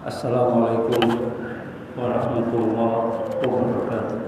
Assalamualaikum warahmatullahi wabarakatuh.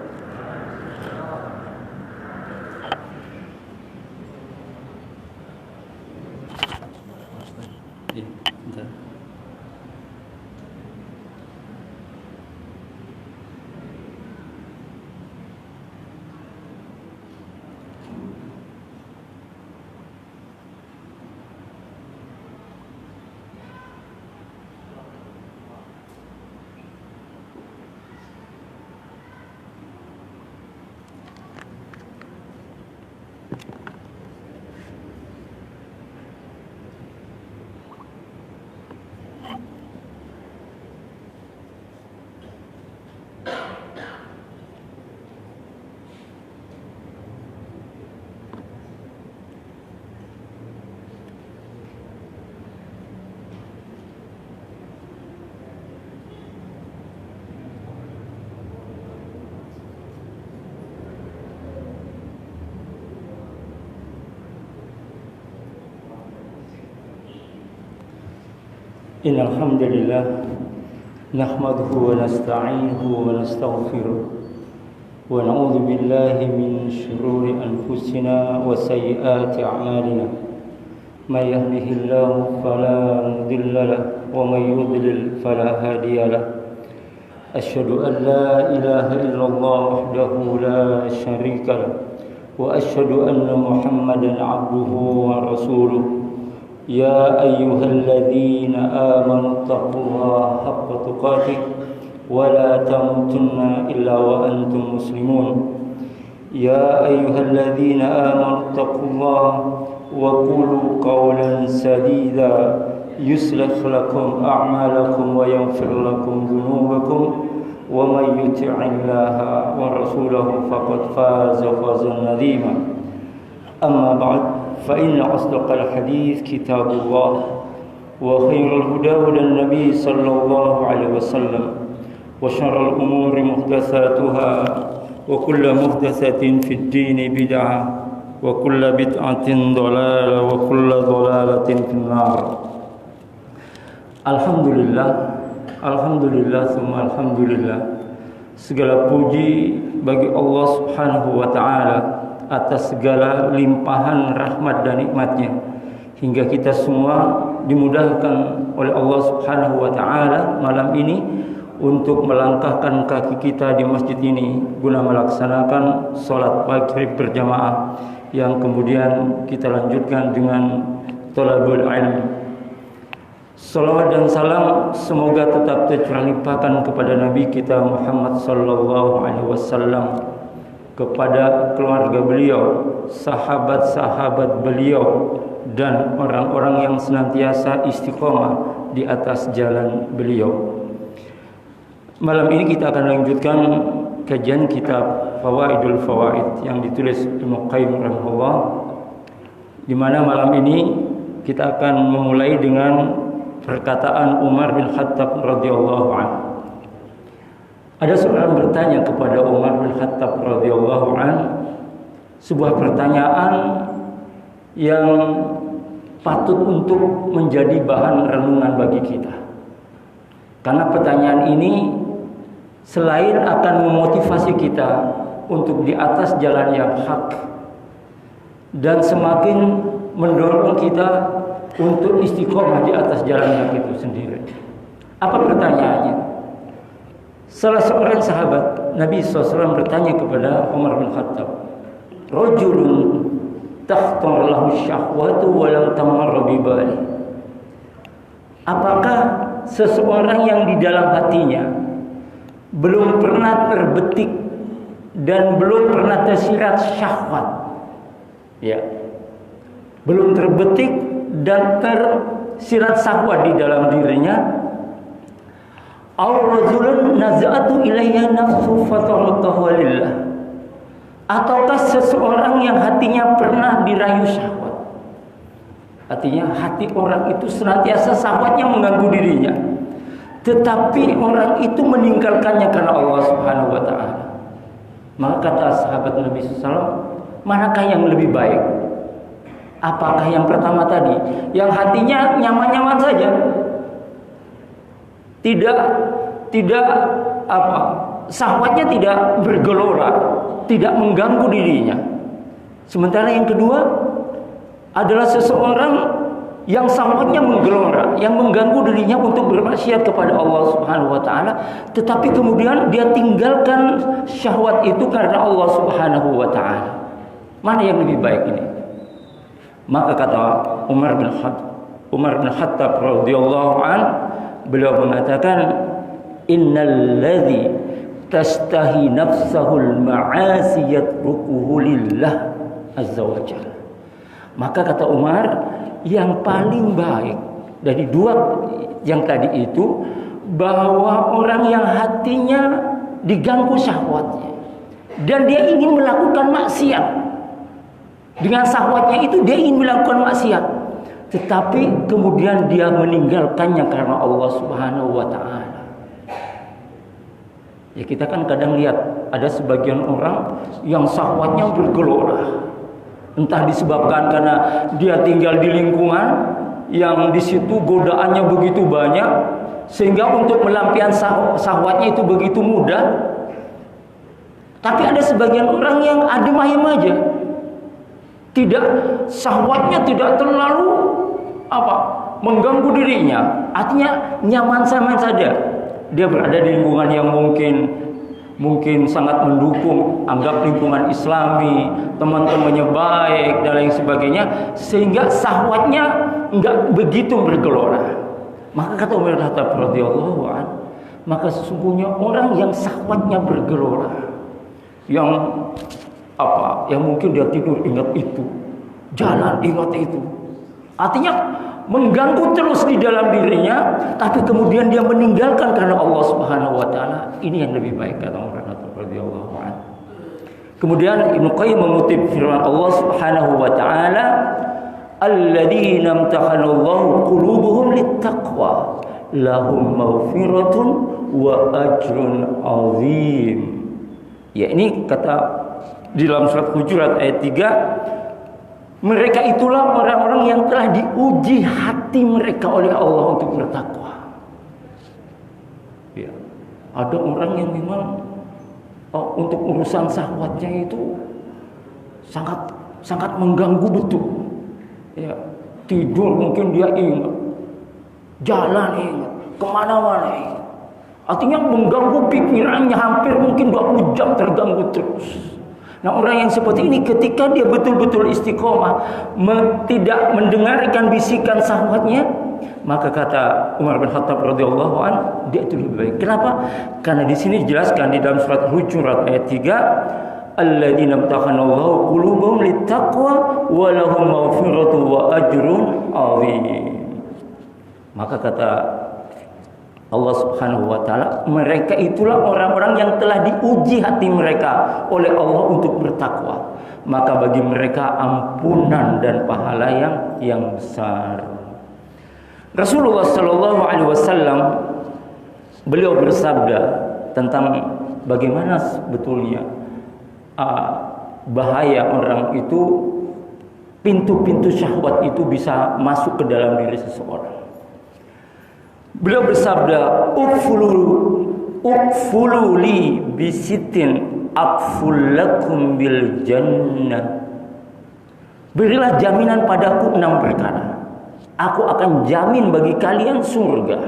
Innal hamdalillah nahmaduhu wa nasta'inuhu wa nastaghfiruh wa na'udzu billahi min shururi anfusina wa sayyiati a'malina may yahdihillahu fala mudilla lahu wa may yudlil fala hadiya lahu asyhadu an la ilaha illallah wahdahu la syarika lahu wa asyhadu anna muhammadan 'abduhu wa rasuluh. Ya ayyuhalladzina amanu taqullaha haqqa tuqatih wa la tamutunna illa wa antum muslimun. Ya ayyuhalladzina amanu taqullaha wa qulu qawlan sadida yuslih lakum a'malakum wa yaghfir lakum dhunubakum wa may yuti'illaha wa rasulahu faqad faza fawzan 'azima. Amma ba'd. فإن أصدق الحديث كتاب الله وخير الهدى هدى النبي صلى الله عليه وسلم وشر الأمور محدثاتها وكل محدثة في الدين بدعة وكل بدعة ضلالة وكل ضلالة في النار. Alhamdulillah summa alhamdulillah. Segala puji bagi Allah Subhanahu wa taala atas segala limpahan rahmat dan nikmatnya, hingga kita semua dimudahkan oleh Allah Subhanahu wa taala malam ini untuk melangkahkan kaki kita di masjid ini guna melaksanakan salat maghrib berjamaah yang kemudian kita lanjutkan dengan thalabul ilm. Salawat dan salam semoga tetap tercurahkan kepada Nabi kita Muhammad sallallahu alaihi wasallam, kepada keluarga beliau, sahabat-sahabat beliau, dan orang-orang yang senantiasa istiqomah di atas jalan beliau. Malam ini kita akan lanjutkan kajian kitab Fawaidul Fawaid yang ditulis Ibnu Qayyim rahimahullah, di mana malam ini kita akan memulai dengan perkataan Umar bin Khattab radhiyallahu anhu. Ada seorang bertanya kepada Umar bin Khattab radhiyallahu anhu sebuah pertanyaan yang patut untuk menjadi bahan renungan bagi kita. Karena pertanyaan ini selain akan memotivasi kita untuk di atas jalan yang hak dan semakin mendorong kita untuk istiqomah di atas jalan hak itu sendiri. Apa pertanyaannya? Salah seorang sahabat Nabi SAW bertanya kepada Umar bin Khattab, "Rajulun takhtar lahu syahwatu wa lam tamarra bi bali." Apakah seseorang yang di dalam hatinya belum pernah terbetik dan belum pernah tersirat syahwat, ya, belum terbetik dan tersirat syahwat di dalam dirinya, aw rajulun naz'atu ilayya nafsu fataratahu lillah, ataukah seseorang yang hatinya pernah dirayu syahwat, artinya hati orang itu senantiasa syahwatnya mengganggu dirinya, tetapi orang itu meninggalkannya karena Allah Subhanahu wa taala. Maka kata sahabat Nabi SAW, manakah yang lebih baik? Apakah yang pertama tadi, yang hatinya nyaman-nyaman saja, tidak syahwatnya tidak bergelora, tidak mengganggu dirinya. Sementara yang kedua adalah seseorang yang syahwatnya menggelora, yang mengganggu dirinya untuk bermaksiat kepada Allah Subhanahu wa taala, tetapi kemudian dia tinggalkan syahwat itu karena Allah Subhanahu wa taala. Mana yang lebih baik ini? Maka kata Umar bin Khattab radhiyallahu an, beliau mengatakan, innal ladzi tastahi nafsahul ma'asi yatrukuhu lillah azza wa jalla. Maka kata Umar, yang paling baik dari dua yang tadi itu, bahwa orang yang hatinya diganggu syahwatnya dan dia ingin melakukan maksiat, dengan syahwatnya itu dia ingin melakukan maksiat, tetapi kemudian dia meninggalkannya karena Allah Subhanahu wa taala. Ya, kita kan kadang lihat ada sebagian orang yang syahwatnya bergelora. Entah disebabkan karena dia tinggal di lingkungan yang di situ godaannya begitu banyak, sehingga untuk melampiaskan syahwatnya itu begitu mudah. Tapi ada sebagian orang yang adem ayem aja, syahwatnya tidak terlalu mengganggu dirinya, artinya nyaman saja. Dia berada di lingkungan yang mungkin sangat mendukung, anggap lingkungan Islami, teman-temannya baik dan lain sebagainya, sehingga syahwatnya enggak begitu bergelora. Maka kata Umar bin Khattab radhiyallahu anhu, maka sesungguhnya orang yang syahwatnya bergelora, yang mungkin dia tidur ingat itu, jalan ingat itu, artinya mengganggu terus di dalam dirinya, tapi kemudian dia meninggalkan karena Allah Subhanahu wa taala, ini yang lebih baik kata Umar radhiyallahu anhu. Kemudian Ibnu Qayyim mengutip firman Allah Subhanahu wa taala, alladzina imtahanallahu qulubuhum littaqwa lahum maghfiratun wa ajrun azim. Ya, ini kata di dalam surat Hujurat ayat 3, mereka itulah orang-orang yang telah diuji hati mereka oleh Allah untuk bertakwa. Ya, ada orang yang memang untuk urusan syahwatnya itu sangat mengganggu betul. Ya, tidur mungkin dia ingat, jalan ingat, kemana-mana ingat. Artinya mengganggu pikirannya, hampir mungkin 20 jam terganggu terus. Nah, orang yang seperti ini ketika dia betul-betul istiqomah, tidak mendengarkan bisikan syahwatnya, maka kata Umar bin Khattab radhiyallahu anhu, dia itu lebih baik. Kenapa? Karena di sini dijelaskan di dalam surat Hujurat ayat 3, alladzina imtahanallahu qulubuhum littaqwa wa lahum maghfiratun wa ajrun azim. Maka kata Allah Subhanahu wa taala, mereka itulah orang-orang yang telah diuji hati mereka oleh Allah untuk bertakwa, maka bagi mereka ampunan dan pahala yang besar. Rasulullah sallallahu alaihi wasallam beliau bersabda tentang bagaimana sebetulnya bahaya orang itu, pintu-pintu syahwat itu bisa masuk ke dalam diri seseorang. Beliau bersabda, "Ukfulu li bisitin akful lakum bil jannah." Berilah jaminan padaku 6 perkara, aku akan jamin bagi kalian surga.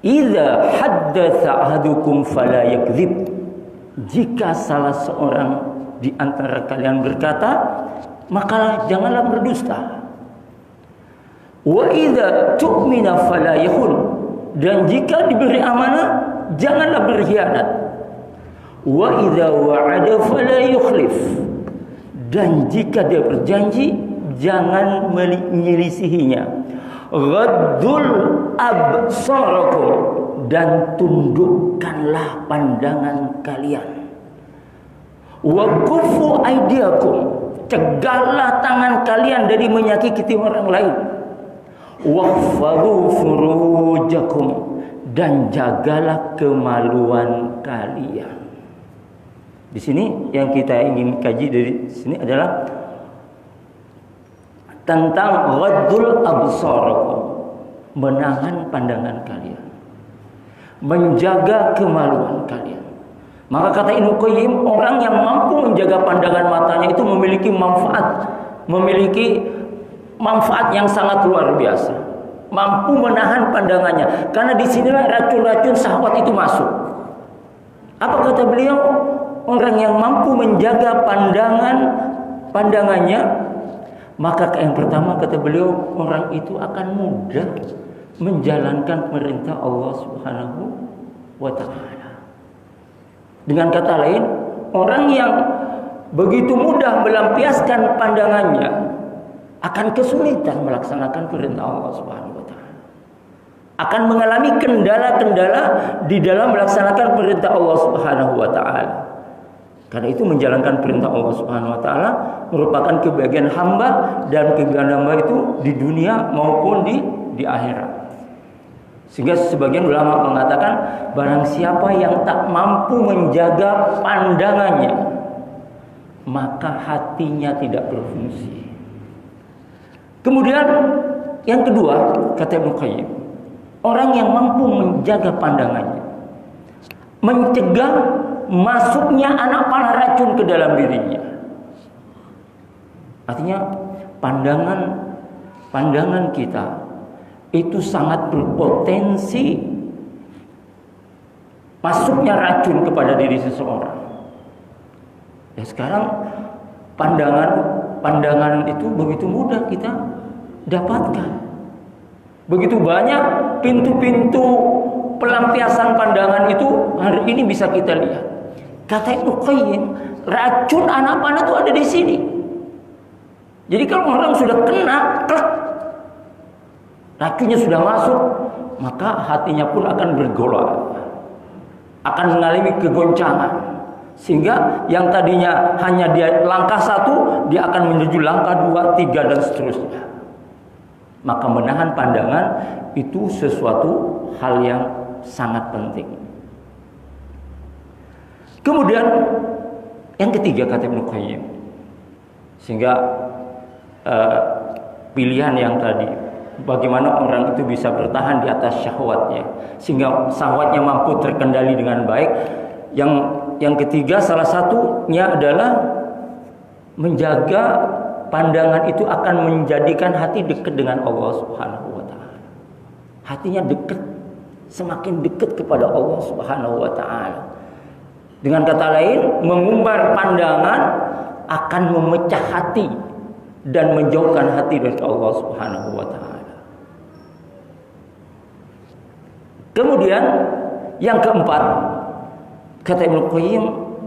Idza haddatsa ahadukum fala yakdzib. Jika salah seorang di antara kalian berkata, maka janganlah berdusta. Wa idza tu'mina fala yakhun. Dan jika diberi amanah, janganlah berkhianat. Wa idza wa'ada fala yukhlif. Dan jika dia berjanji, jangan menyelisihinya. Ghaddul absarakum. Dan tundukkanlah pandangan kalian. Wa kufu aydiakum. Cegahlah tangan kalian dari menyakiti orang lain. Wahfadhu furujakum. Dan jagalah kemaluan kalian. Di sini yang kita ingin kaji dari sini adalah tentang ghaddul absarakum, menahan pandangan kalian, menjaga kemaluan kalian. Maka kata Ibnu Qayyim, orang yang mampu menjaga pandangan matanya itu memiliki manfaat yang sangat luar biasa. Mampu menahan pandangannya, karena disinilah racun-racun syahwat itu masuk. Apa kata beliau? Orang yang mampu menjaga pandangannya, maka yang pertama kata beliau, orang itu akan mudah menjalankan perintah Allah Subhanahu wa Ta'ala. Dengan kata lain, orang yang begitu mudah melampiaskan pandangannya akan kesulitan melaksanakan perintah Allah Subhanahu wa Ta'ala. Akan mengalami kendala-kendala di dalam melaksanakan perintah Allah Subhanahu wa Ta'ala. Karena itu menjalankan perintah Allah Subhanahu wa Ta'ala merupakan kebahagiaan hamba, dan kebahagiaan hamba itu di dunia maupun di akhirat. Sehingga sebagian ulama mengatakan, barang siapa yang tak mampu menjaga pandangannya, maka hatinya tidak berfungsi. Kemudian yang kedua, kata Ibnu Qayyim, orang yang mampu menjaga pandangannya, mencegah masuknya anak panah racun ke dalam dirinya. Artinya pandangan kita itu sangat berpotensi masuknya racun kepada diri seseorang. Ya, sekarang pandangan itu begitu mudah kita dapatkan. Begitu banyak pintu-pintu pelampiasan pandangan itu hari ini bisa kita lihat. Kata Ibnu Qayyim, racun anak panah itu ada di sini. Jadi kalau orang sudah kena, racunnya sudah masuk, maka hatinya pun akan bergolak, akan mengalami kegoncangan, sehingga yang tadinya hanya dia langkah satu, dia akan menuju langkah 2, 3 dan seterusnya. Maka menahan pandangan itu sesuatu hal yang sangat penting. Kemudian yang ketiga kata Ibnu Qayyim, sehingga pilihan yang tadi, bagaimana orang itu bisa bertahan di atas syahwatnya sehingga syahwatnya mampu terkendali dengan baik. Yang ketiga, salah satunya adalah menjaga pandangan itu akan menjadikan hati dekat dengan Allah Subhanahu wa Ta'ala. Hatinya dekat, semakin dekat kepada Allah Subhanahu wa Ta'ala. Dengan kata lain, mengumbar pandangan akan memecah hati dan menjauhkan hati dari Allah Subhanahu wa Ta'ala. Kemudian yang keempat, kata Ibnu Qayyim,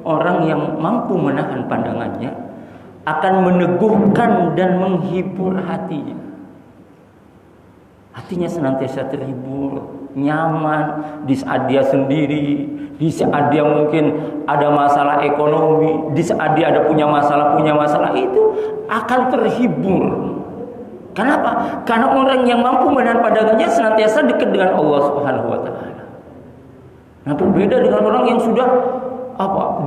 orang yang mampu menahan pandangannya akan meneguhkan dan menghibur hatinya. Hatinya senantiasa terhibur, nyaman di saat dia sendiri, di saat dia mungkin ada masalah ekonomi, di saat dia ada punya masalah itu akan terhibur. Kenapa? Karena orang yang mampu menahan pandangannya senantiasa dekat dengan Allah Subhanahu wa Ta'ala. Nah, berbeda dengan orang yang sudah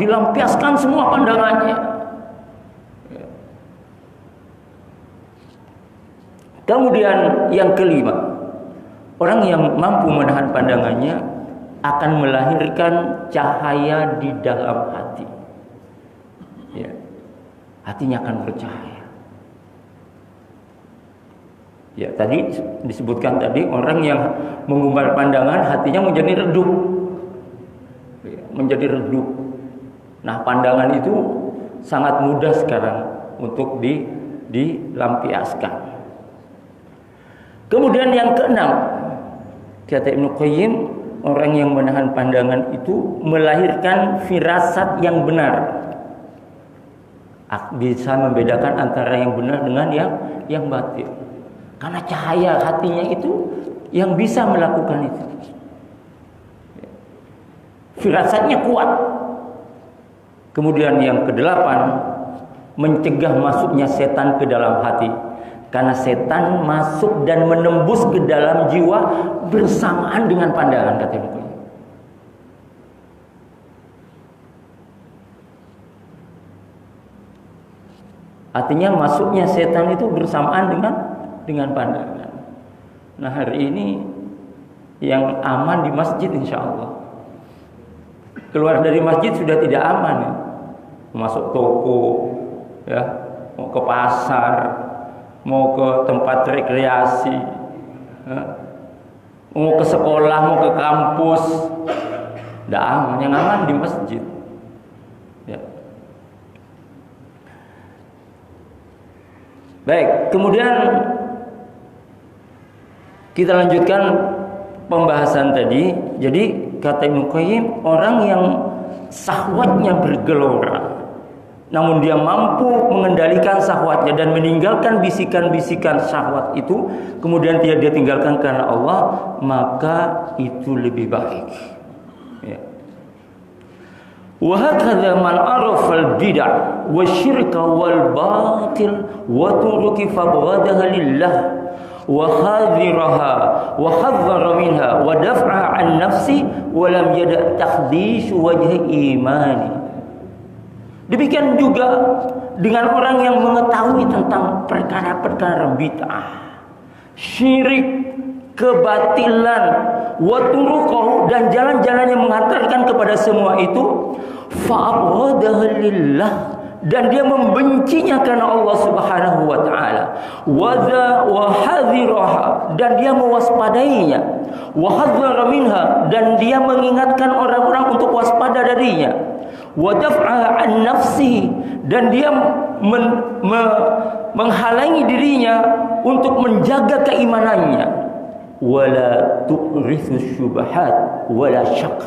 dilampiaskan semua pandangannya. Kemudian yang kelima, orang yang mampu menahan pandangannya akan melahirkan cahaya di dalam hati. Ya. Hatinya akan bercahaya. Ya, tadi disebutkan tadi, orang yang mengumbar pandangan hatinya menjadi redup. Ya, menjadi redup. Nah, pandangan itu sangat mudah sekarang untuk dilampiaskan. Kemudian yang keenam, kata Ibnu Qayyim, orang yang menahan pandangan itu melahirkan firasat yang benar. Bisa membedakan antara yang benar dengan yang batil. Karena cahaya hatinya itu yang bisa melakukan itu. Firasatnya kuat. Kemudian yang kedelapan, mencegah masuknya setan ke dalam hati. Karena setan masuk dan menembus ke dalam jiwa bersamaan dengan pandangan, kata Ibnu Qayyim. Artinya masuknya setan itu bersamaan dengan pandangan. Nah, hari ini yang aman di masjid insya Allah. Keluar dari masjid sudah tidak aman ya. Masuk toko ya, mau ke pasar, mau ke tempat rekreasi ya, mau ke sekolah, mau ke kampus, tidak aman. Yang aman di masjid ya. Baik, kemudian kita lanjutkan pembahasan tadi. Jadi kata Ibnu Qayyim, orang yang syahwatnya bergelora namun dia mampu mengendalikan syahwatnya dan meninggalkan bisikan-bisikan syahwat itu, kemudian dia tinggalkan karena Allah, maka itu lebih baik ya. Wa hakadha man arafa al-bid'ah wa syirka wal batil wa turuki fabghadaha lillah wa hadhiraha wa hadzara minha wa daf'a an nafsi wa lam yada' takhdish wajhi imani. Demikian juga dengan orang yang mengetahui tentang perkara-perkara bid'ah, syirik, kebatilan, wa turuqahu, dan jalan-jalan yang mengantarkan kepada semua itu, fa'abghadaha lillah, dan dia membencinya karena Allah Subhanahu wa taala, wa hadhiraha, dan dia mewaspadainya, wa hadzara minha, dan dia mengingatkan orang-orang untuk waspada darinya, wa daf'a an nafsi, dan dia menghalangi dirinya untuk menjaga keimanannya, wala tu'rithu syubhat wala syak,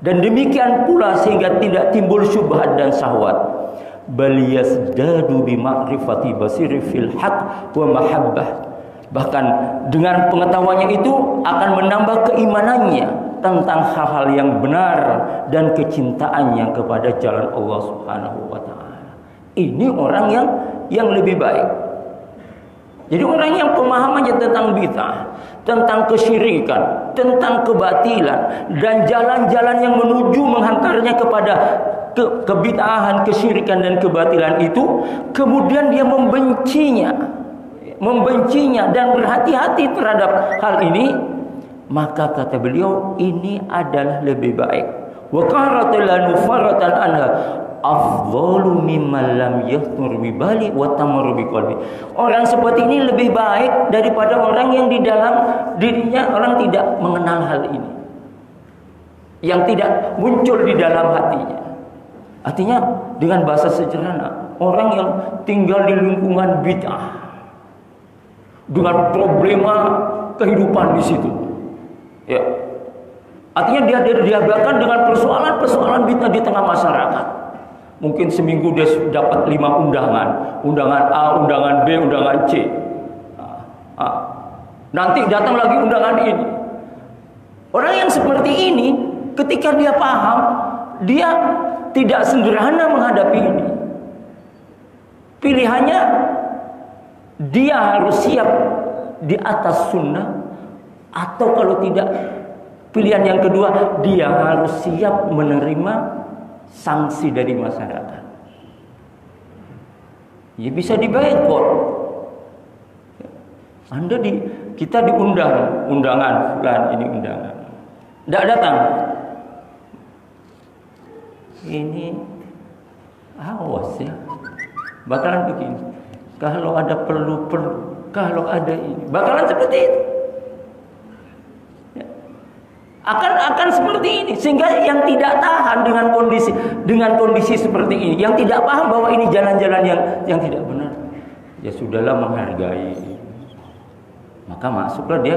dan demikian pula sehingga tidak timbul syubhat dan syahwat, bal yasdadu bi ma'rifati basiri fil haq wa mahabbah, bahkan dengan pengetahuannya itu akan menambah keimanannya tentang hal-hal yang benar dan kecintaannya kepada jalan Allah Subhanahu wa taala. Ini orang yang lebih baik. Jadi orang yang pemahamannya tentang bid'ah, tentang kesyirikan, tentang kebatilan, dan jalan-jalan yang menuju menghantarnya kepada kebid'ahan, kesyirikan dan kebatilan itu, kemudian dia membencinya dan berhati-hati terhadap hal ini, maka kata beliau ini adalah lebih baik. Wa qaratan faratan anha afdalu mimman lam yahtur bi bali wa tamur bi qalbi. Orang seperti ini lebih baik daripada orang yang di dalam dirinya orang tidak mengenal hal ini, yang tidak muncul di dalam hatinya. Artinya dengan bahasa sederhana, orang yang tinggal di lingkungan bid'ah dengan problema kehidupan di situ, ya, artinya dia dihadapkan dengan persoalan bid'ah di tengah masyarakat. Mungkin seminggu dia dapat 5 undangan, undangan A, undangan B, undangan C. Nanti datang lagi undangan ini. Orang yang seperti ini, ketika dia paham, dia tidak sederhana menghadapi ini. Pilihannya, dia harus siap di atas sunnah, atau kalau tidak, pilihan yang kedua, dia harus siap menerima sanksi dari masyarakat. Ya bisa diboikot. Kita diundang, undangan fulan ini undangan, tidak datang. Ini awas ya, bakalan begini. Kalau ada perlu, kalau ada ini, bakalan seperti itu. Akan seperti ini, sehingga yang tidak tahan dengan kondisi seperti ini, yang tidak paham bahwa ini jalan-jalan yang tidak benar, ya sudahlah, menghargai, maka masuklah dia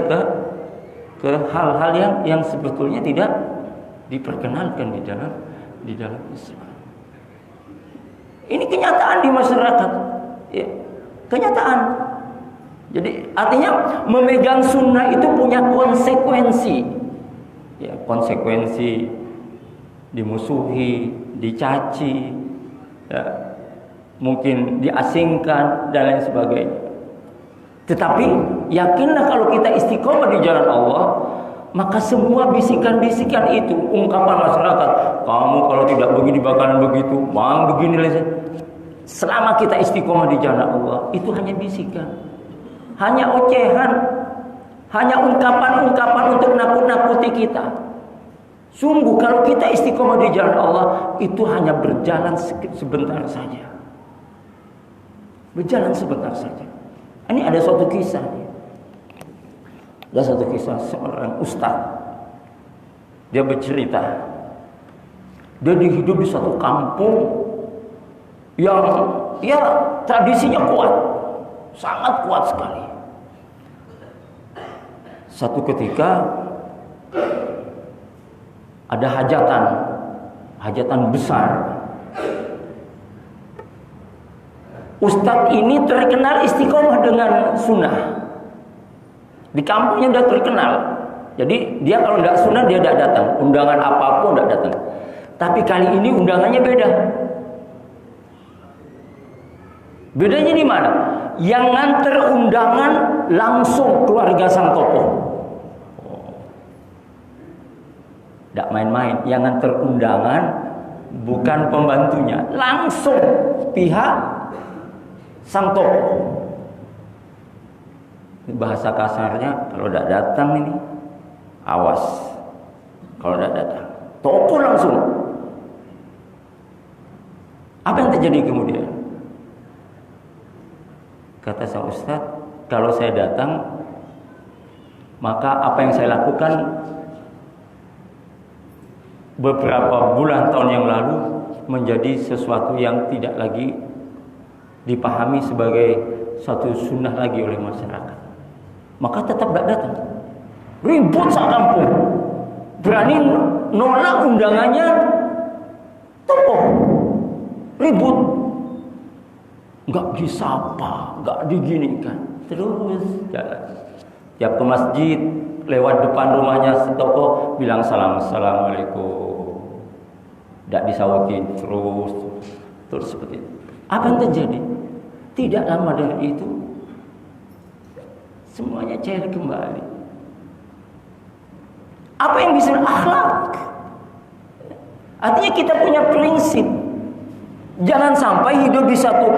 ke hal-hal yang sebetulnya tidak diperkenankan di dalam Islam. Ini kenyataan di masyarakat, ya, kenyataan. Jadi artinya memegang sunnah itu punya konsekuensi. Ya, konsekuensi dimusuhi, dicaci, ya, mungkin diasingkan dan lain sebagainya. Tetapi yakinlah kalau kita istiqomah di jalan Allah, maka semua bisikan-bisikan itu, ungkapan masyarakat, kamu kalau tidak begini bakalan begitu, bang begini lah. Selama kita istiqomah di jalan Allah, itu hanya bisikan, hanya ocehan, Hanya ungkapan-ungkapan untuk nakut-nakuti kita. Sungguh kalau kita istiqomah di jalan Allah, itu hanya berjalan sebentar saja. Berjalan sebentar saja. Ini ada suatu kisah. Ada satu kisah seorang ustaz. Dia bercerita. Dia hidup di suatu kampung yang tradisinya kuat. Sangat kuat sekali. Satu ketika ada hajatan besar. Ustadz ini terkenal istiqomah dengan sunnah. Di kampungnya udah terkenal. Jadi dia kalau nggak sunnah dia tidak datang. Undangan apapun tidak datang. Tapi kali ini undangannya beda. Bedanya di mana? Yang nganter undangan langsung keluarga sang tokoh. Tidak main-main. Yang nganter undangan bukan pembantunya, langsung pihak sang tokoh. Bahasa kasarnya, kalau tidak datang ini, awas. Kalau tidak datang, tokoh langsung. Apa yang terjadi kemudian? Kata sang ustaz, kalau saya datang, maka apa yang saya lakukan beberapa bulan tahun yang lalu menjadi sesuatu yang tidak lagi dipahami sebagai satu sunnah lagi oleh masyarakat. Maka tetap tidak datang. Ribut sak kampung. Berani nolak undangannya tokoh. Ribut. Enggak disapa, enggak diginikan. Terus jalan. Tiap ke masjid, lewat depan rumahnya tokoh, bilang salam, assalamualaikum. Tidak disautin terus seperti itu. Apa yang terjadi? Tidak lama dari itu, semuanya cair kembali. Apa yang bisa akhlak? Artinya kita punya prinsip. Jangan sampai hidup di satu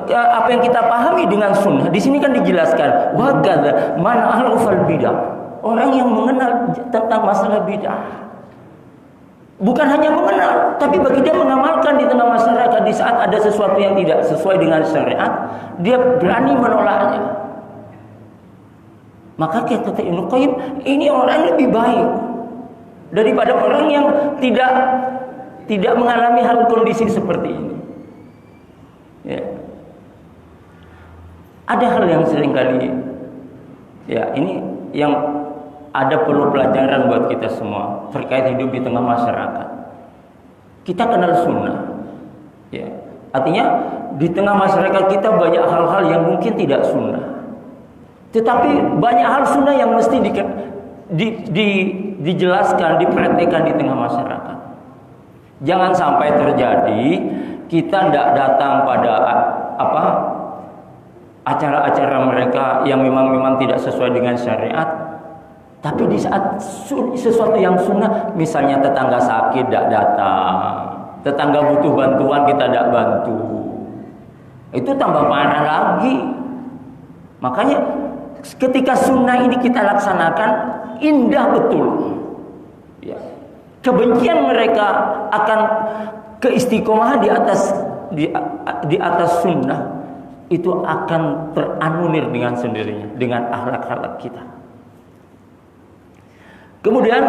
apa yang kita pahami dengan sunnah. Di sini kan dijelaskan, waqadza man arafal bidah. Orang yang mengenal tentang masalah bidah. Bukan hanya mengenal, tapi bagi dia mengamalkan di tengah masyarakat. Di saat ada sesuatu yang tidak sesuai dengan syariat, dia berani menolaknya. Maka kata Ibnu Qayyim, ini orang lebih baik daripada orang yang tidak mengalami hal kondisi seperti ini. Ya. Ada hal yang seringkali ini yang ada perlu pelajaran buat kita semua terkait hidup di tengah masyarakat. Kita kenal sunnah. Ya. Artinya di tengah masyarakat kita banyak hal-hal yang mungkin tidak sunnah. Tetapi banyak hal sunnah yang mesti dijelaskan, dipraktekkan di tengah masyarakat. Jangan sampai terjadi kita tidak datang pada acara-acara mereka yang memang tidak sesuai dengan syariat. Tapi di saat sesuatu yang sunnah, misalnya tetangga sakit tidak datang, tetangga butuh bantuan kita tidak bantu, itu tambah parah lagi. Makanya ketika sunnah ini kita laksanakan, indah betul. Ya. Kebencian mereka akan keistiqomahan di atas sunnah itu akan teranulir dengan sendirinya dengan akhlak-akhlak kita. Kemudian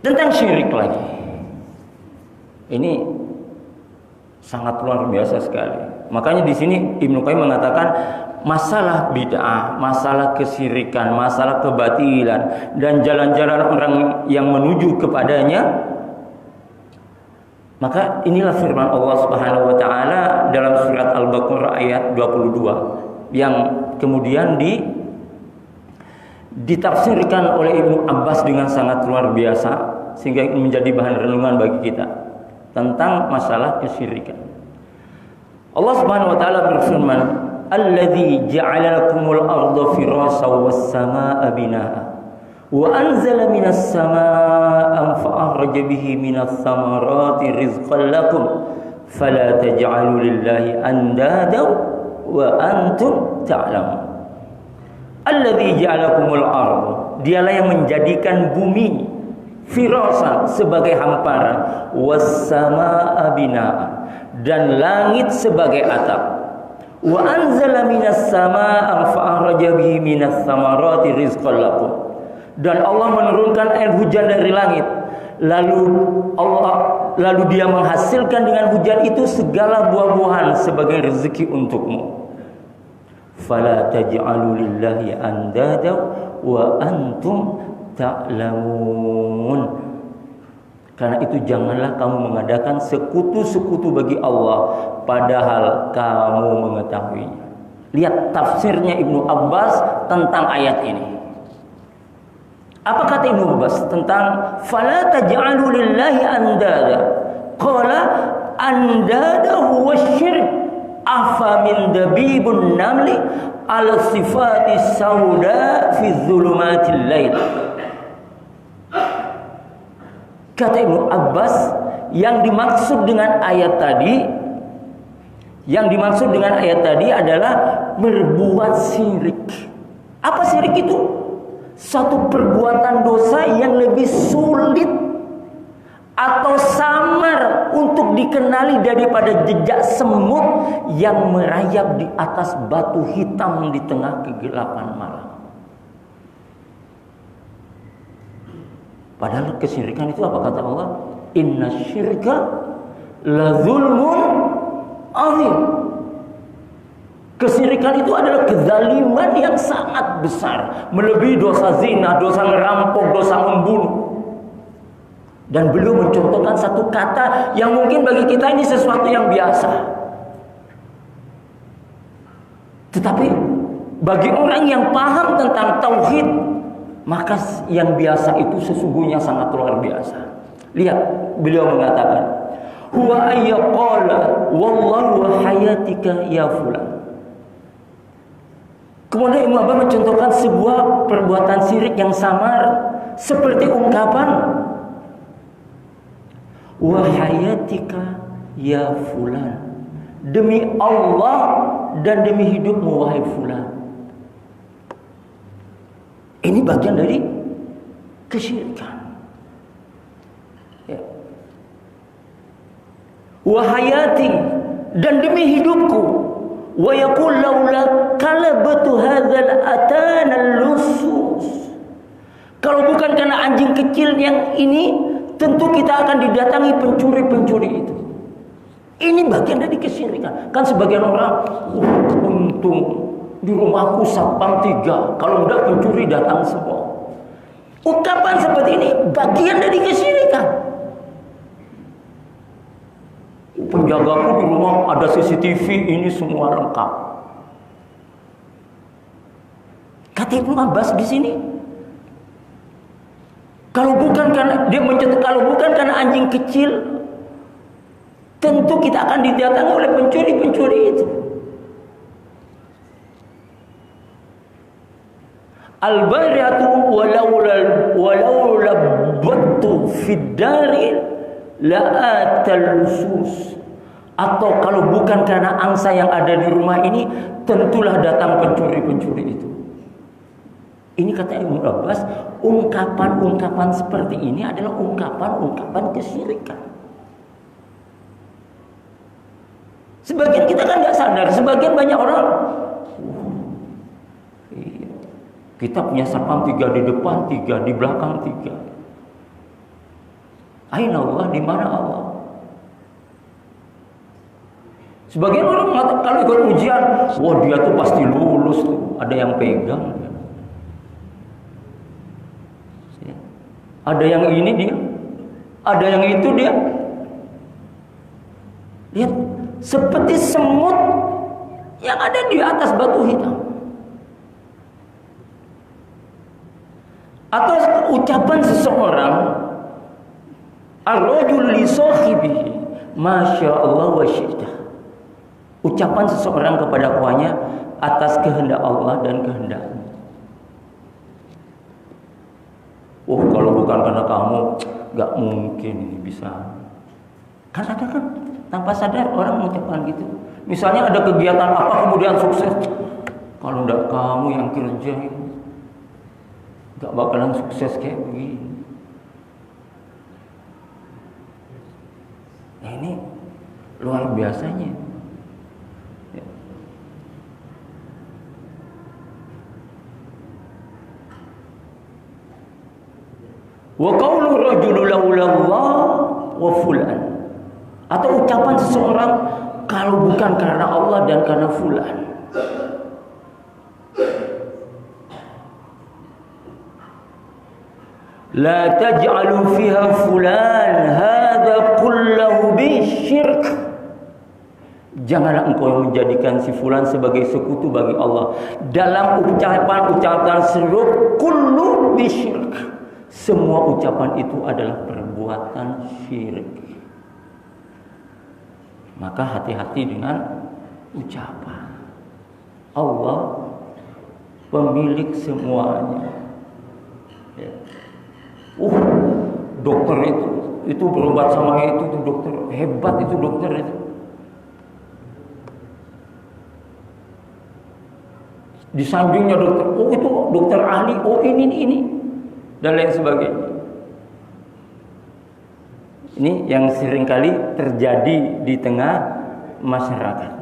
tentang syirik lagi. Ini sangat luar biasa sekali. Makanya di sini Ibnu Qayyim mengatakan masalah bid'ah, masalah kesyirikan, masalah kebatilan dan jalan-jalan orang yang menuju kepadanya. Maka inilah firman Allah Subhanahu wa taala dalam surat Al-Baqarah ayat 22 yang kemudian ditafsirkan oleh Ibnu Abbas dengan sangat luar biasa sehingga menjadi bahan renungan bagi kita tentang masalah kesyirikan. Allah Subhanahu wa taala berfirman, "Alladzi ja'ala lakumul arda firasyan was samaa'a binaa'a wa anzala minas samaa'i fa akhraja bihi minas samarati rizqan lakum fala taj'alu lillahi andada wa antum ta'lamun." Alladzi ja'alakumul ardh, dialah yang menjadikan bumi firashan sebagai hamparan, was samaa'a binaa'a, dan langit sebagai atap. Wa anzala minas samaa'i fa akhraja bihi minas samarati rizqan lakum, dan Allah menurunkan air hujan dari langit, lalu dia menghasilkan dengan hujan itu segala buah-buahan sebagai rezeki untukmu. Fala taj'alu lillahi andada wa antum ta'lamun. Karena itu janganlah kamu mengadakan sekutu-sekutu bagi Allah padahal kamu mengetahui. Lihat tafsirnya Ibnu Abbas tentang ayat ini. Apa kata Ibnu Abbas tentang fala taj'alu lillahi andada? Qala andada huwa syirk. Afa min dabibun namli ala sifati sauda fi dhulumatil lail. Kata Ibnu Abbas, yang dimaksud dengan ayat tadi adalah berbuat syirik. Apa syirik itu? Satu perbuatan dosa yang lebih sulit atau samar untuk dikenali daripada jejak semut yang merayap di atas batu hitam di tengah kegelapan malam. Padahal kesyirikan itu apa kata Allah? Inna syirka la zulmun azim. Kesyirikan itu adalah kezaliman yang sangat besar, melebihi dosa zina, dosa merampok, dosa membunuh. Dan beliau mencontohkan satu kata yang mungkin bagi kita ini sesuatu yang biasa, tetapi bagi orang yang paham tentang tauhid, maka yang biasa itu sesungguhnya sangat luar biasa. Lihat, beliau mengatakan, huwa ayyaqala wallahu hayatika ya fulan. Kemudian Imam Abbas mencontohkan sebuah perbuatan syirik yang samar seperti ungkapan wa hayatika ya fulan, demi Allah dan demi hidupmu wahai fulan. Ini bagian dari kesyirikan. Ya. Wa hayati, dan demi hidupku. Wa yaqul laula kalabatu hadzal atana lusus. Kalau bukan karena anjing kecil yang ini, tentu kita akan didatangi pencuri-pencuri itu. Ini bagian dari kesyirikan. Kan sebagian orang, untung di rumahku satpam 3, kalau enggak pencuri datang semua. Ungkapan seperti ini bagian dari kesyirikan. Penjagaku di rumah ada CCTV, ini semua lengkap. Kata Ibnu Abbas di sini, kalau bukan karena anjing kecil, tentu kita akan didatangi oleh pencuri-pencuri itu. Al-bariyatu walau labatu fid dari la'atal lusus. Atau kalau bukan karena angsa yang ada di rumah ini, tentulah datang pencuri-pencuri itu. Ini kata Ibnu Abbas, ungkapan-ungkapan seperti ini adalah ungkapan-ungkapan kesyirikan. Sebagian kita kan nggak sadar, sebagian banyak orang, kita punya satpam 3 di depan, 3 di belakang, 3. Aina Allah, di mana Allah? Sebagian orang mengatakan kalau ikut ujian, wah dia tuh pasti lulus tuh, ada yang pegang. Ada yang ini dia, ada yang itu dia. Lihat, seperti semut yang ada di atas batu hitam. Atau ucapan seseorang, ar-rajul li sahibihi masya Allah wa syi'ta. Ucapan seseorang kepada kawannya atas kehendak Allah dan kehendaknya. Oh, kalau bukan karena kamu, gak mungkin ini bisa. Kan ada kan tanpa sadar orang mengucapkan gitu. Misalnya ada kegiatan apa kemudian sukses. Kalau enggak kamu yang kerja ini, enggak bakalan sukses kayak begini. Nah, ini luar biasanya. Ya. Wa qaulu rajulu laulallah wa fulan. Atau ucapan seseorang kalau bukan karena Allah dan karena fulan. La taj'alu fiha fulan hadza kullahu bisyirk. Janganlah engkau menjadikan si fulan sebagai sekutu bagi Allah dalam ucapan-ucapan serupa kullu bisyirk. Semua ucapan itu adalah perbuatan syirik. Maka hati-hati dengan ucapan. Allah pemilik semuanya. Ya. Dokter itu berobat sama itu dokter hebat, itu dokter itu. Di sampingnya dokter, itu dokter ahli, ini dan lain sebagainya. Ini yang seringkali terjadi di tengah masyarakat.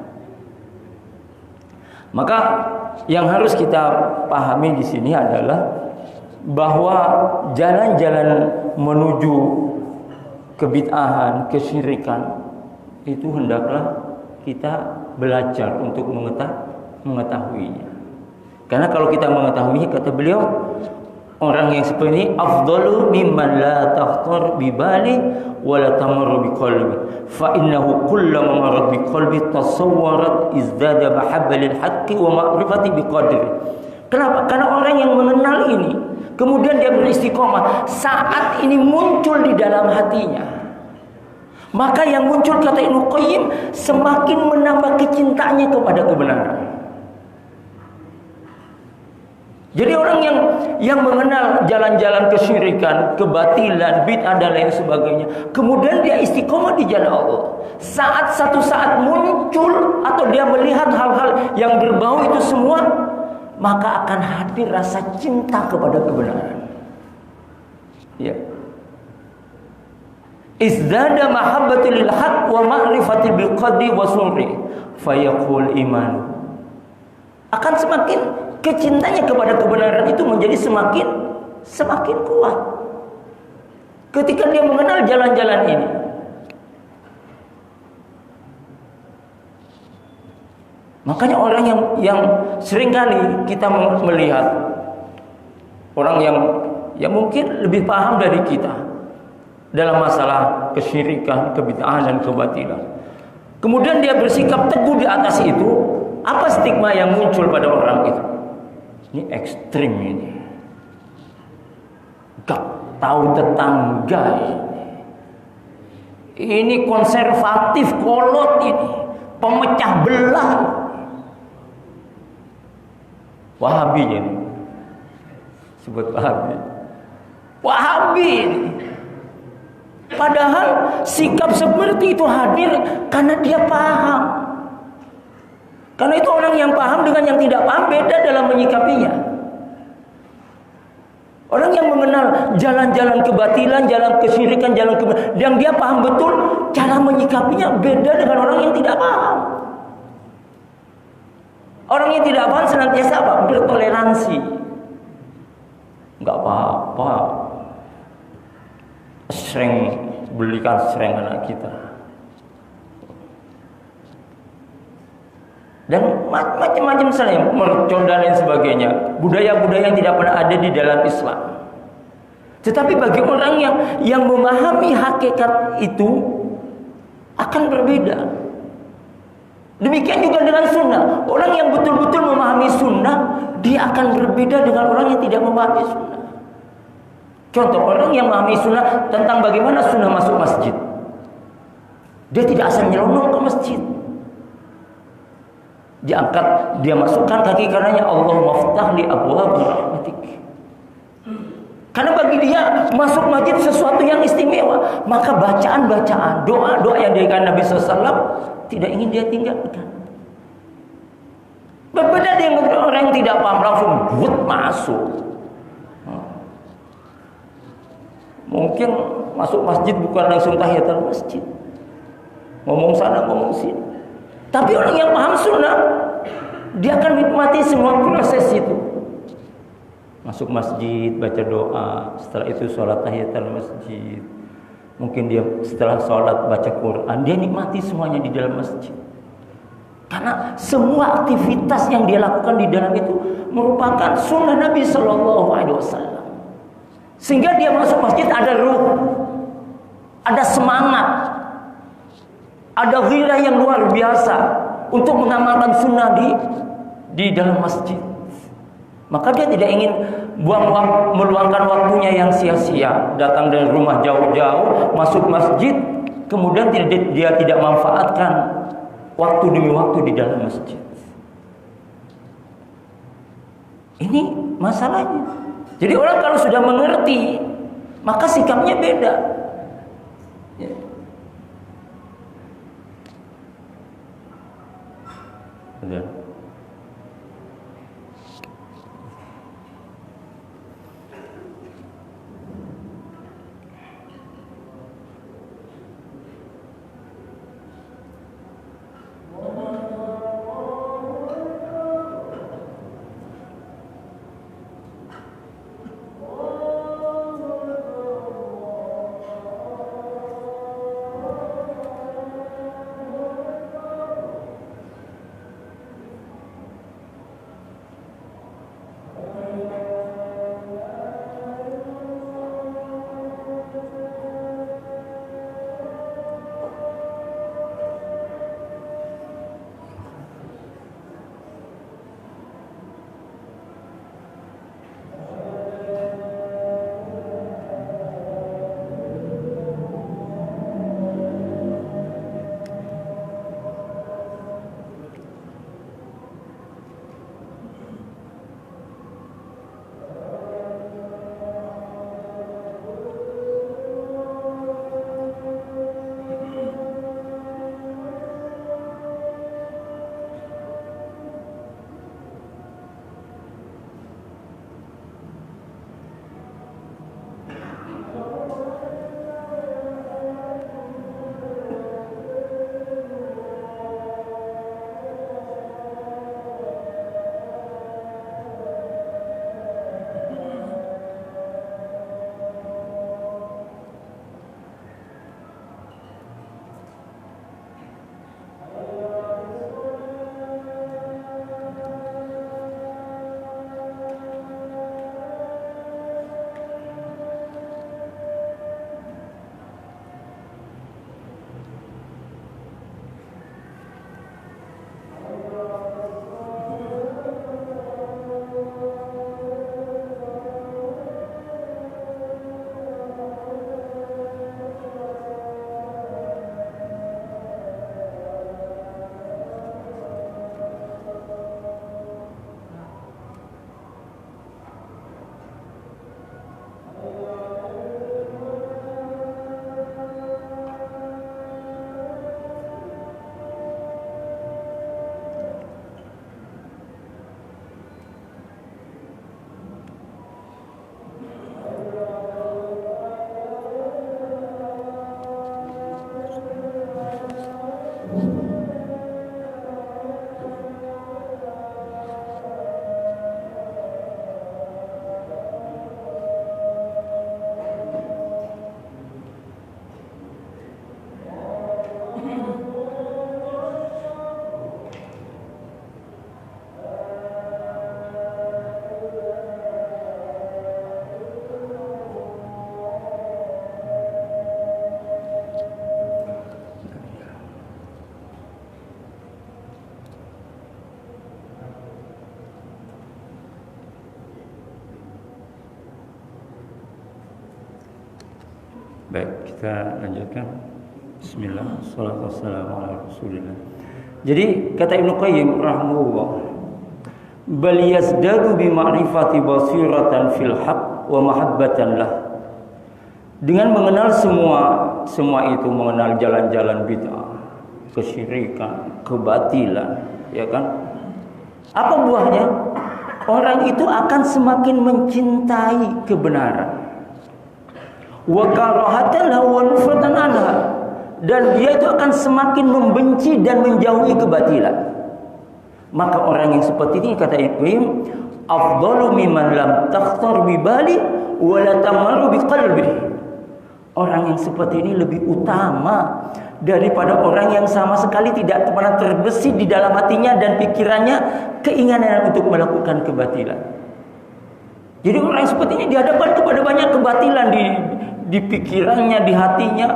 Maka yang harus kita pahami di sini adalah bahwa jalan-jalan menuju kebid'ahan, kesyirikan itu hendaklah kita belajar untuk mengetahuinya. Karena kalau kita mengetahuinya, kata beliau, orang yang seperti ini afdalu mimman la takhtar bi bali wa la tamur bi qalbi fa innahu kullama marad bi qalbi tasawwarat izdada mahabba lil haqqi wa ma'rifati bi qadri. Kenapa? Karena orang yang mengenal ini kemudian dia beristiqomah, saat ini muncul di dalam hatinya, maka yang muncul, kata Ibnu Qayyim, semakin menambah kecintaannya kepada kebenaran. Jadi orang yang mengenal jalan-jalan kesyirikan, kebatilan, bid'ah dan lain sebagainya, kemudian dia istiqomah di jalan Allah, saat satu saat muncul atau dia melihat hal-hal yang berbau itu semua, maka akan hadir rasa cinta kepada kebenaran. Ya. Izdada mahabbati lil haqq wa ma'rifati bil qadri wa surri fayaqul iman. Akan semakin kecintanya kepada kebenaran itu menjadi semakin kuat ketika dia mengenal jalan-jalan ini. Makanya orang yang seringkali kita melihat orang yang mungkin lebih paham dari kita dalam masalah kesyirikan, kebid'ahan dan kebatilan. Kemudian dia bersikap teguh di atas itu, apa stigma yang muncul pada orang itu? Ini ekstrim ini. Gak tahu tetangga ini. Ini konservatif kolot ini, pemecah belah. Wahabi ini. Sebut Wahabi. Wahabi ini. Padahal sikap seperti itu hadir karena dia paham. Karena itu orang yang paham dengan yang tidak paham beda dalam menyikapinya. Orang yang mengenal jalan-jalan kebatilan, jalan kesyirikan, yang dia paham betul, cara menyikapinya beda dengan orang yang tidak paham. Orang yang tidak paham senantiasa apa? Bertoleransi. Enggak apa-apa. Belikan sereng anak kita. Dan macam-macam misalnya mercon dan lain sebagainya, budaya-budaya yang tidak pernah ada di dalam Islam. Tetapi bagi orang yang memahami hakikat itu akan berbeda. Demikian juga dengan sunnah. Orang yang betul-betul memahami sunnah, dia akan berbeda dengan orang yang tidak memahami sunnah. Contoh, orang yang memahami sunnah tentang bagaimana sunnah masuk masjid, dia tidak asal nyelonong ke masjid. Diangkat, dia masukkan kaki kanannya, Allah maftah li abwaab rahmatik. Karena bagi dia masuk masjid sesuatu yang istimewa, maka bacaan-bacaan, doa-doa yang diberikan Nabi SAW tidak ingin dia tinggalkan. Berbeda dengan orang yang tidak paham, langsung masuk. Mungkin masuk masjid bukan langsung tahiyatul masjid, ngomong sana ngomong sini. Tapi orang yang paham sunnah, dia akan nikmati semua proses itu. Masuk masjid, baca doa, setelah itu sholat tahiyatul masjid. Mungkin dia setelah sholat baca Quran, dia nikmati semuanya di dalam masjid. Karena semua aktivitas yang dia lakukan di dalam itu merupakan sunnah Nabi Shallallahu Alaihi Wasallam. Sehingga dia masuk masjid ada ruh, ada semangat, ada ghirah yang luar biasa untuk mengamalkan sunnah di dalam masjid. Maka dia tidak ingin meluangkan waktunya yang sia-sia, datang dari rumah jauh-jauh, masuk masjid, kemudian dia tidak manfaatkan waktu demi waktu di dalam masjid. Ini masalahnya. Jadi orang kalau sudah mengerti, maka sikapnya beda. Ya. Udah. Baik, kita lanjutkan. Bismillah, salatu wassalamu ala Rasulillah. Jadi kata Ibnu Qayyim rahimahullah, bal yazdadu bi ma'rifati basiratan fil haqq wa mahabbatan lah. Dengan mengenal semua itu, mengenal jalan-jalan bid'ah, kesyirikan, kebatilan, ya kan? Apa buahnya? Orang itu akan semakin mencintai kebenaran. Wa karahatan wa nufratan anha. Dan dia itu akan semakin membenci dan menjauhi kebatilan. Maka orang yang seperti ini, kata Ibrahim, afdalu mimman lam takhtar bi bali wa la tamaru bi qalbi. Orang yang seperti ini lebih utama daripada orang yang sama sekali tidak pernah terbesit di dalam hatinya dan pikirannya keinginan untuk melakukan kebatilan. Jadi orang seperti ini dihadapkan kepada banyak kebatilan di pikirannya, di hatinya,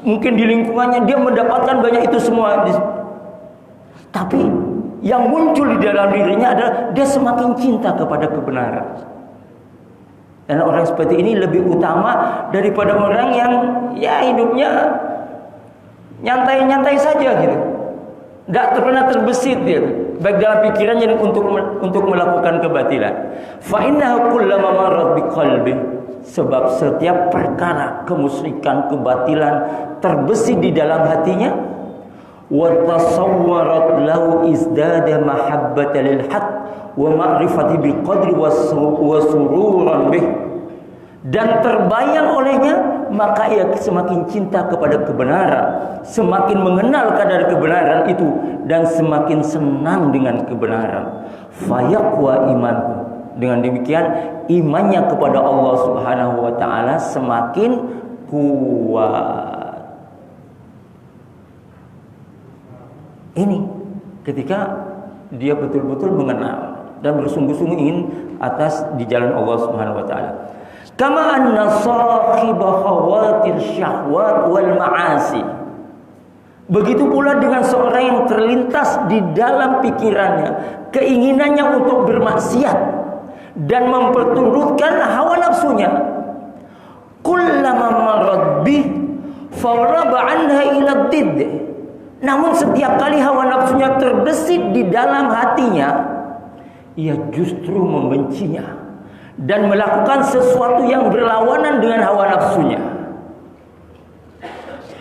mungkin di lingkungannya, dia mendapatkan banyak itu semua. Tapi yang muncul di dalam dirinya adalah dia semakin cinta kepada kebenaran. Dan orang seperti ini lebih utama daripada orang yang ya hidupnya nyantai-nyantai saja gitu. Tidak pernah terbesit dia, baik dalam pikirannya untuk melakukan kebatilan. Fa innahu kullama marrat biqalbi, sebab setiap perkara kemusyrikan, kebatilan terbesit di dalam hatinya, wa tasawwarat lahu izdada mahabbata lil haqq wa ma'rifati bil qadri wa sururan bih, dan terbayang olehnya, maka ia semakin cinta kepada kebenaran, semakin mengenal kadar kebenaran itu, dan semakin senang dengan kebenaran. Fayaqwa imanhu, dengan demikian imannya kepada Allah Subhanahu wa taala semakin kuat. Ini ketika dia betul-betul mengenal dan bersungguh-sungguh ingin atas di jalan Allah Subhanahu wa taala. Kama anna sahiba khawatir syahwat wal ma'asi. Begitu pula dengan seorang yang terlintas di dalam pikirannya keinginannya untuk bermaksiat dan memperturutkan hawa nafsunya. Kullama marad bih faraba anha ila didd. Namun setiap kali hawa nafsunya terbesit di dalam hatinya, ia justru membencinya dan melakukan sesuatu yang berlawanan dengan hawa nafsunya.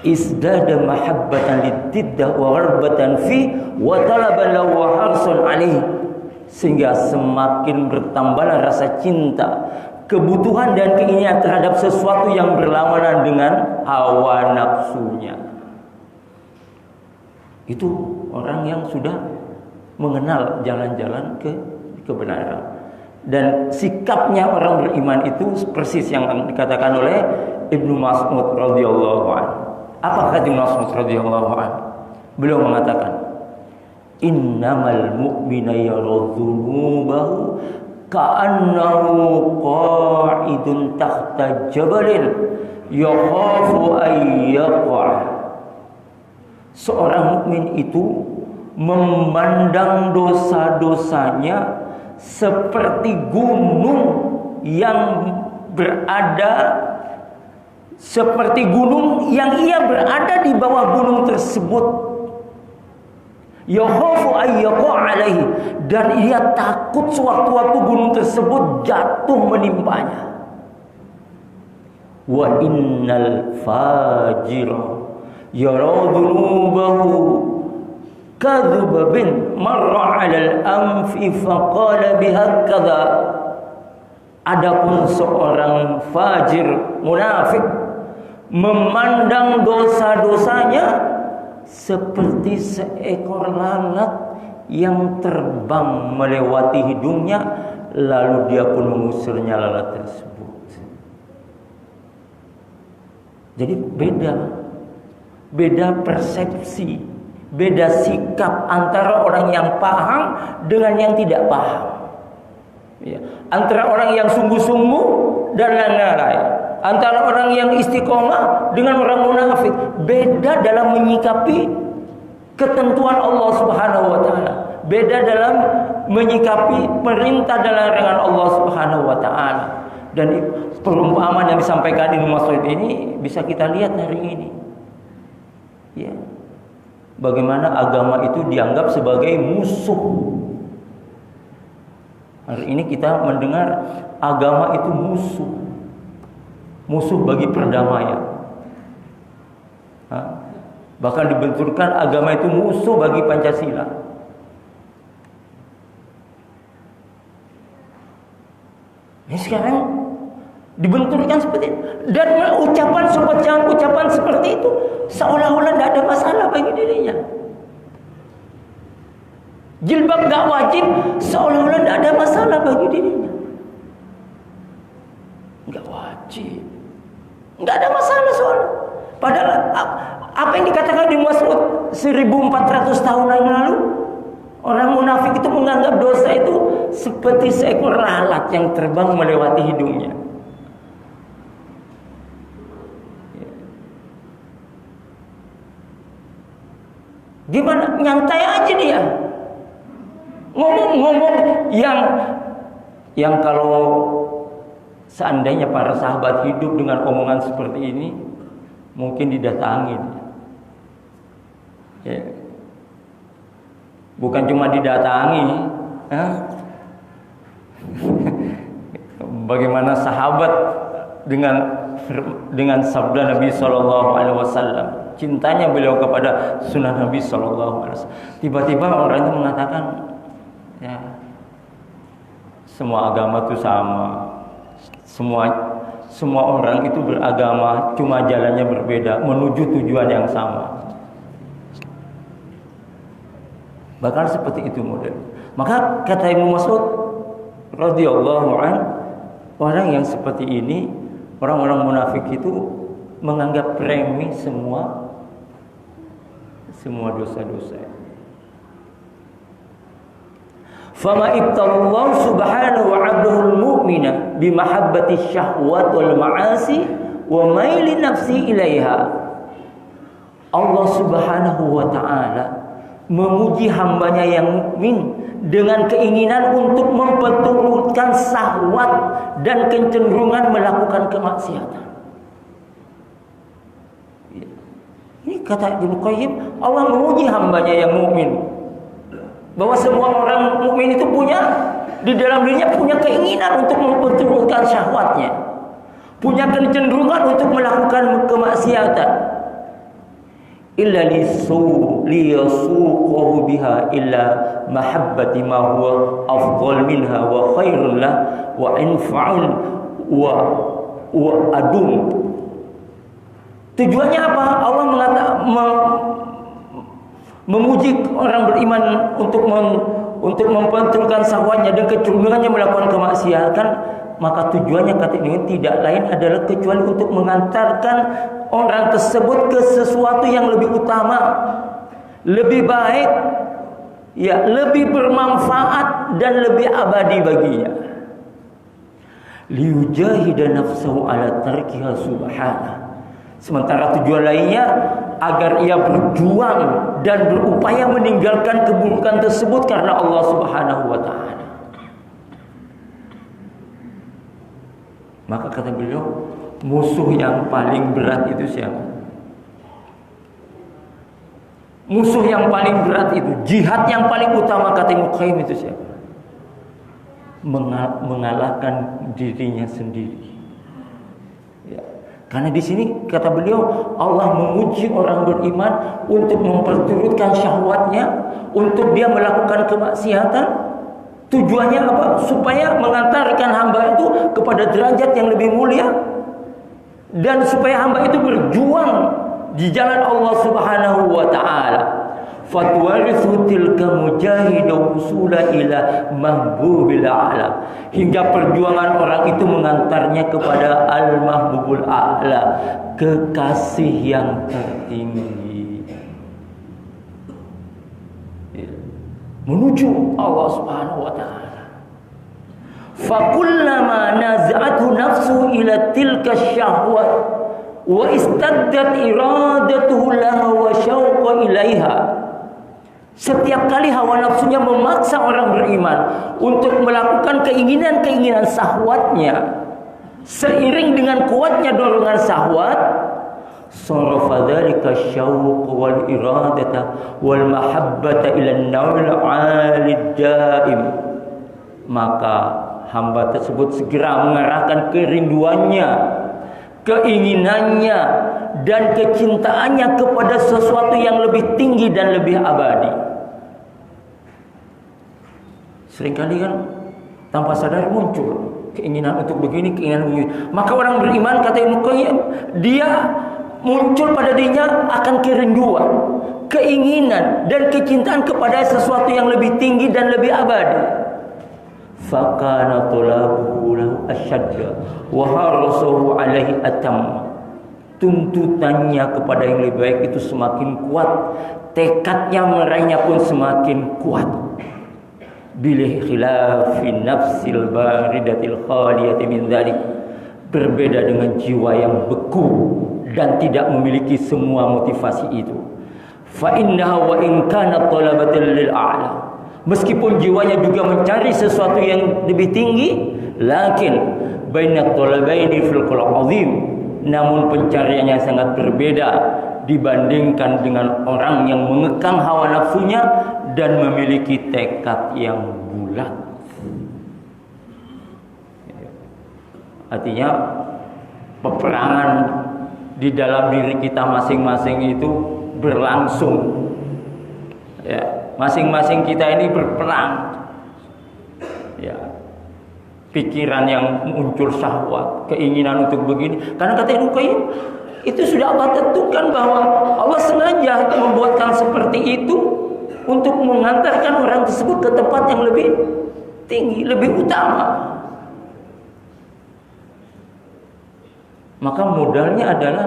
Isdada mahabbatan lididdah wa gharbatan fi wa talaban lahu wa harsun alaih, sehingga semakin bertambahlah rasa cinta, kebutuhan dan keinginan terhadap sesuatu yang berlawanan dengan hawa nafsunya. Itu orang yang sudah mengenal jalan-jalan kebenaran. Dan sikapnya orang beriman itu persis yang dikatakan oleh Ibnu Mas'ud radhiyallahu anhu. Apa kata Ibnu Mas'ud radhiyallahu anhu? Beliau mengatakan, innamal mu'mina yara dzunubahu ka'annahu qa'idun tahta jabalin yakhafu an yaqa'. Seorang mukmin itu memandang dosa-dosanya seperti gunung yang ia berada di bawah gunung tersebut. Yakhafu ayyaqa alaihi, dan ia takut sewaktu-waktu gunung tersebut jatuh menimpanya. Wa innal fajira yara dhunubahu kadhubin marra 'alal anfi faqala bihakadha. Adapun seorang fajir munafik memandang dosa-dosanya seperti seekor lalat yang terbang melewati hidungnya, lalu dia pun mengusirnya lalat tersebut. Jadi beda persepsi, beda sikap antara orang yang paham dengan yang tidak paham. Ya. Antara orang yang sungguh-sungguh dan lain-lain, antara orang yang istiqomah dengan orang munafik, beda dalam menyikapi ketentuan Allah Subhanahu wa taala, beda dalam menyikapi perintah dan larangan Allah Subhanahu wa taala. Dan perumpamaan yang disampaikan Ibnu Mas'ud ini bisa kita lihat hari ini. Ya. Bagaimana agama itu dianggap sebagai musuh. Hari ini kita mendengar agama itu musuh. Musuh bagi perdamaian. Bahkan dibenturkan agama itu musuh bagi Pancasila. Ini sekarang dibenturkan seperti itu. Dan ucapan seperti itu seolah-olah tidak ada masalah bagi dirinya. Jilbab gak wajib seolah-olah tidak ada masalah bagi dirinya. Gak wajib, gak ada masalah soal. Padahal apa yang dikatakan di Mas'ud 1400 tahun yang lalu, orang munafik itu menganggap dosa itu seperti seekor lalat yang terbang melewati hidungnya. Gimana? Nyantai aja dia. Ngomong-ngomong yang kalau seandainya para sahabat hidup dengan omongan seperti ini, mungkin didatangin. Ya. Bukan cuma didatangi, bagaimana sahabat dengan sabda Nabi Shallallahu Alaihi Wasallam, cintanya beliau kepada sunnah Nabi Shallallahu Alaihi Wasallam. Tiba-tiba orang itu mengatakan, ya, semua agama itu sama, semua orang itu beragama, cuma jalannya berbeda menuju tujuan yang sama. Bahkan seperti itu model. Maka kata Ibnu Mas'ud radhiyallahu an, orang yang seperti ini, orang-orang munafik itu menganggap remeh semua dosa-dosa. Fama ibtallahu subhanahu wa abduhul mu'mina bimahabbati syahwat wal ma'asi wa maili nafsi ilaiha. Allah subhanahu wa ta'ala memuji hambanya yang mukmin dengan keinginan untuk memperturutkan syahwat dan kecenderungan melakukan kemaksiatan. Ini kata Ibnu Qayyim, Allah memuji hambanya yang mukmin, bahwa semua orang mukmin itu punya di dalam dirinya punya keinginan untuk memperturutkan syahwatnya, punya kecenderungan untuk melakukan kemaksiatan. Illa liyasuqahu biha illa mahabbati ma huwa afdal minha wa khairun lah wa anfa'un wa adum. Tujuannya apa? Allah memuji orang beriman untuk memperturutkan syahwatnya dan kecenderungannya melakukan kemaksiatan. Maka tujuannya kata ini tidak lain adalah kecuali untuk mengantarkan orang tersebut ke sesuatu yang lebih utama, lebih baik, ya, lebih bermanfaat dan lebih abadi baginya. Liyujahida nafsahu ala tarkiha subhanahu. Sementara tujuan lainnya agar ia berjuang dan berupaya meninggalkan keburukan tersebut karena Allah Subhanahu wa taala. Maka kata beliau, musuh yang paling berat itu siapa? Musuh yang paling berat itu, jihad yang paling utama kata Ibnu Qayyim itu siapa? Mengalahkan dirinya sendiri. Ya. Karena di sini kata beliau, Allah memuji orang beriman untuk memperturutkan syahwatnya, untuk dia melakukan kemaksiatan. Tujuannya apa? Supaya mengantarkan hamba itu kepada derajat yang lebih mulia, dan supaya hamba itu berjuang di jalan Allah Subhanahu wa taala. Fatwarithu tilka mujahidu usula ila mahbubil a'la. Hingga perjuangan orang itu mengantarnya kepada al-mahbubul a'la, kekasih yang tertinggi, menuju Allah Subhanahu wa taala. Fakullama naz'athu nafsu ila tilka syahwat wa istaddat iradatuhu laha wa syauqa ilaiha. Setiap kali hawa nafsunya memaksa orang beriman untuk melakukan keinginan-keinginan syahwatnya, seiring dengan kuatnya dorongan syahwat, sarafa dzalika syauq wal iradata wal mahabbata ila an-nawil 'alid daim. Maka hamba tersebut segera mengarahkan kerinduannya, keinginannya dan kecintaannya kepada sesuatu yang lebih tinggi dan lebih abadi. Seringkali kan tanpa sadar muncul keinginan untuk begini, keinginan begini. Maka orang beriman, kata Ibnu Qayyim, dia muncul pada dirinya akan kerinduan, keinginan dan kecintaan kepada sesuatu yang lebih tinggi dan lebih abadi. Fakana talabuhu lahu ashadda wa harasuhu alaihi atam. Tuntutannya kepada yang lebih baik itu semakin kuat, tekadnya meraihnya pun semakin kuat. Bilih khilafin nafsil baridatil khaliyati min dzalik, berbeda dengan jiwa yang beku dan tidak memiliki semua motivasi itu. Fa innaha wa in kanat talabatan lil a'la, meskipun jiwanya juga mencari sesuatu yang lebih tinggi, lakin bainat talabaini fil qul azim, namun pencariannya sangat berbeda dibandingkan dengan orang yang mengekang hawa nafsunya dan memiliki tekad yang bulat. Artinya peperangan di dalam diri kita masing-masing itu berlangsung. Ya, masing-masing kita ini berperang. Ya, pikiran yang muncul syahwat, keinginan untuk begini. Karena kata Ibnu Qayyim, itu sudah Allah tentukan bahwa Allah sengaja membuatkan seperti itu untuk mengantarkan orang tersebut ke tempat yang lebih tinggi, lebih utama. Maka modalnya adalah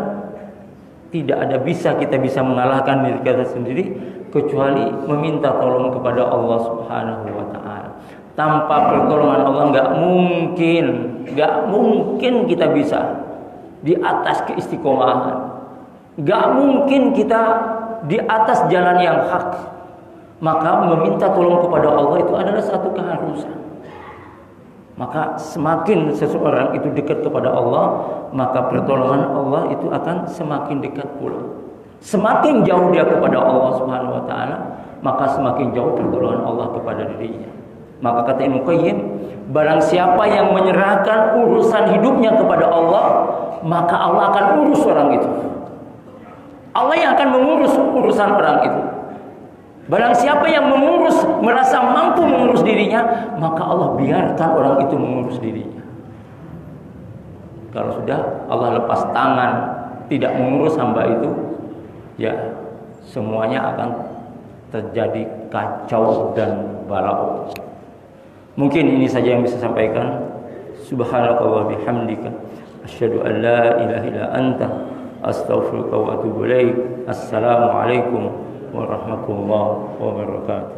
tidak ada kita bisa mengalahkan diri kita sendiri kecuali meminta tolong kepada Allah Subhanahu wa taala. Tanpa pertolongan Allah nggak mungkin kita bisa di atas keistiqomahan. Nggak mungkin kita di atas jalan yang hak. Maka meminta tolong kepada Allah itu adalah satu keharusan. Maka semakin seseorang itu dekat kepada Allah, maka pertolongan Allah itu akan semakin dekat pula. Semakin jauh dia kepada Allah Subhanahu wa taala, maka semakin jauh pertolongan Allah kepada dirinya. Maka kata Ibnu Qayyim, barang siapa yang menyerahkan urusan hidupnya kepada Allah, maka Allah akan urus orang itu. Allah yang akan mengurus urusan orang itu. Barang siapa yang merasa mampu mengurus dirinya, maka Allah biarkan orang itu mengurus dirinya. Kalau sudah Allah lepas tangan, tidak mengurus hamba itu, ya semuanya akan terjadi kacau dan balau. Mungkin ini saja yang bisa sampaikan. Subhanakallah bihamdika, asyhadu an la ilaha illa anta, astaghfiruka wa atubu ilaik. Assalamualaikum warahmatullahi wabarakatuh.